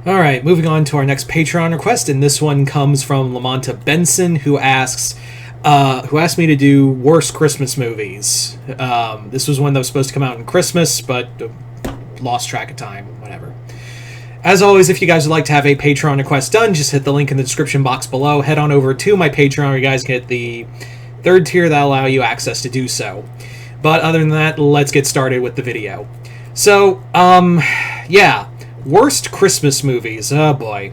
All right, moving on to our next Patreon request, and this one comes from Lamonta Benson, who asked me to do worst Christmas movies. This was one that was supposed to come out in Christmas, but lost track of time. Whatever. As always, if you guys would like to have a Patreon request done, just hit the link in the description box below. Head on over to my Patreon, where you guys get the third tier that allow you access to do so. But other than that, let's get started with the video. So, yeah. Worst Christmas movies. Oh boy.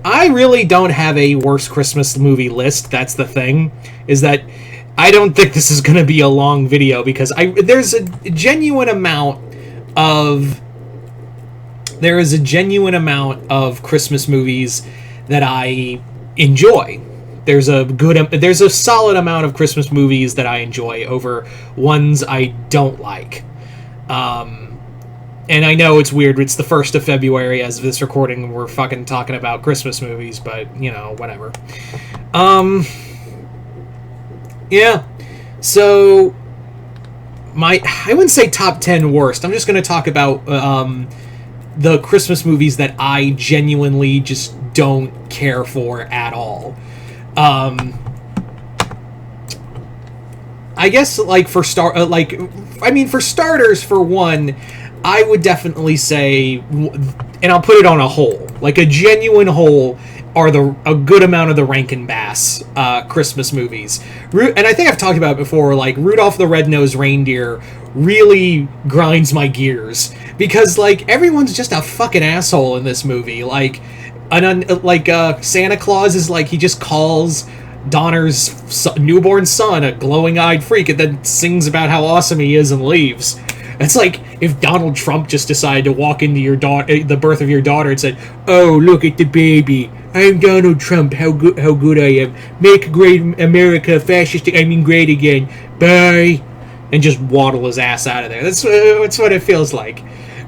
I really don't have a worst Christmas movie list. That's the thing. Is that I don't think this is going to be a long video because there's a genuine amount of Christmas movies that I enjoy. There's a solid amount of Christmas movies that I enjoy over ones I don't like. And I know it's weird, it's the 1st of February as of this recording, we're fucking talking about Christmas movies, but, you know, whatever. Yeah. So, I wouldn't say top 10 worst, I'm just gonna talk about, the Christmas movies that I genuinely just don't care for at all. I guess, like, for starters, for one, I would definitely say, and I'll put it on a whole, like a genuine whole, are a good amount of the Rankin Bass Christmas movies. And I think I've talked about it before, like Rudolph the Red-Nosed Reindeer really grinds my gears because like everyone's just a fucking asshole in this movie. Like Santa Claus is like, he just calls Donner's newborn son a glowing-eyed freak and then sings about how awesome he is and leaves. It's like if Donald Trump just decided to walk into the birth of your daughter and said, "Oh, look at the baby. I'm Donald Trump. How good I am. Make great America great again. Bye." And just waddle his ass out of there. That's what it feels like.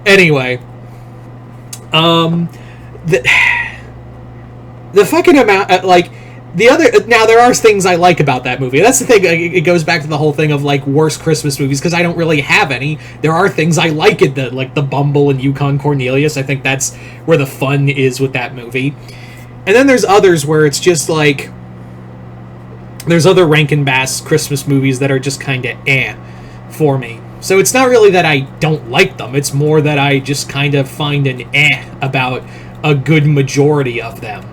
Anyway, the fucking amount, now there are things I like about that movie. That's the thing. It goes back to the whole thing of like worst Christmas movies because I don't really have any. There are things I like in like the Bumble and Yukon Cornelius. I think that's where the fun is with that movie. And then there's others where it's just like there's other Rankin Bass Christmas movies that are just kind of for me. So it's not really that I don't like them. It's more that I just kind of find an about a good majority of them.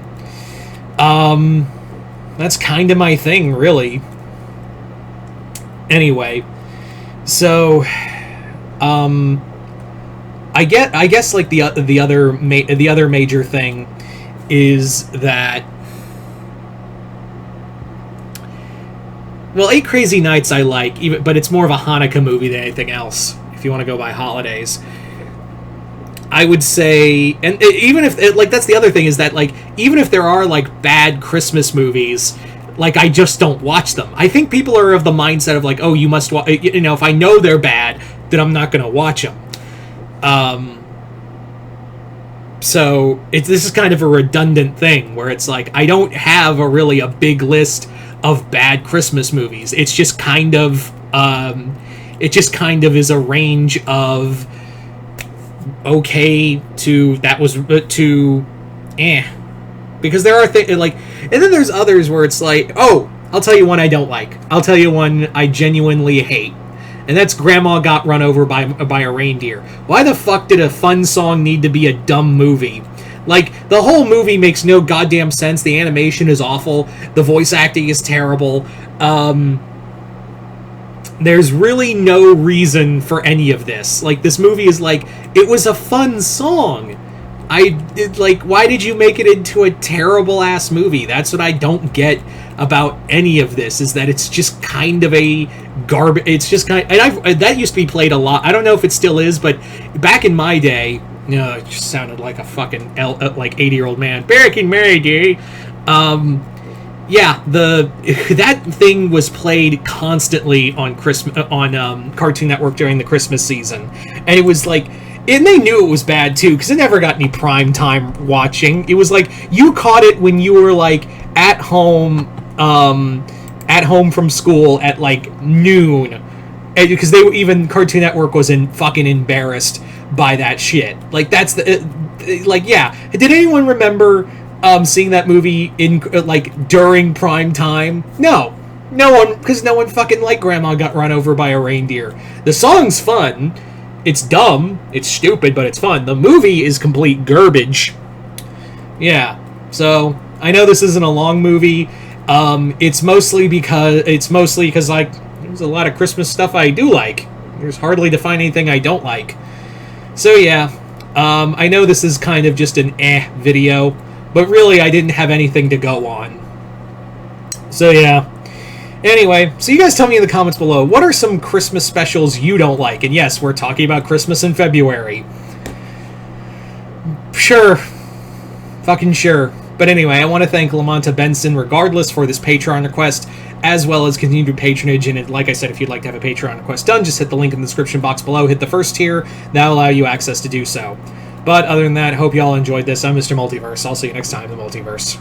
That's kind of my thing, really. Anyway, so, I guess like the other major thing is that, well, Eight Crazy Nights I like, but it's more of a Hanukkah movie than anything else. If you want to go by holidays. I would say, and even if, like, that's the other thing, is that, like, even if there are, like, bad Christmas movies, like, I just don't watch them. I think people are of the mindset of, like, oh, you must watch, you know, if I know they're bad, then I'm not going to watch them. So, this is kind of a redundant thing, where it's like, I don't have a big list of bad Christmas movies. It's just kind of, is a range of okay to because there are things like, and then there's others where it's like, oh, I'll tell you one I don't like. I'll tell you one I genuinely hate, and that's Grandma Got Run Over by a Reindeer. Why the fuck did a fun song need to be a dumb movie? Like, the whole movie makes no goddamn sense. The animation is awful. The voice acting is terrible. There's really no reason for any of this. Like, this movie is like, it was a fun song. Why did you make it into a terrible-ass movie? That's what I don't get about any of this, is that it's just kind of a garbage. It's just kind of, and that used to be played a lot. I don't know if it still is, but back in my day, it just sounded like a fucking, 80-year-old man. Back in my day, yeah, that thing was played constantly on Cartoon Network during the Christmas season, and it was like, and they knew it was bad too, because it never got any prime time watching. It was like you caught it when you were like at home from school at like noon, because Cartoon Network was fucking embarrassed by that shit. Like, that's like, yeah. Did anyone remember seeing that movie in like during prime time? No one, because no one fucking liked Grandma Got Run Over by a Reindeer. The song's fun. It's dumb. It's stupid, but it's fun. The movie is complete garbage. Yeah. So I know this isn't a long movie. It's mostly because like there's a lot of Christmas stuff I do like. There's hardly to find anything I don't like. So yeah, I know this is kind of just an video, but really I didn't have anything to go on. So yeah. Anyway, so you guys tell me in the comments below, what are some Christmas specials you don't like? And yes, we're talking about Christmas in February. Sure. Fucking sure. But anyway, I want to thank Lamonta Benson regardless for this Patreon request, as well as continued patronage. And like I said, if you'd like to have a Patreon request done, just hit the link in the description box below, hit the first tier, that'll allow you access to do so. But other than that, hope you all enjoyed this. I'm Mr. Multiverse. I'll see you next time in the Multiverse.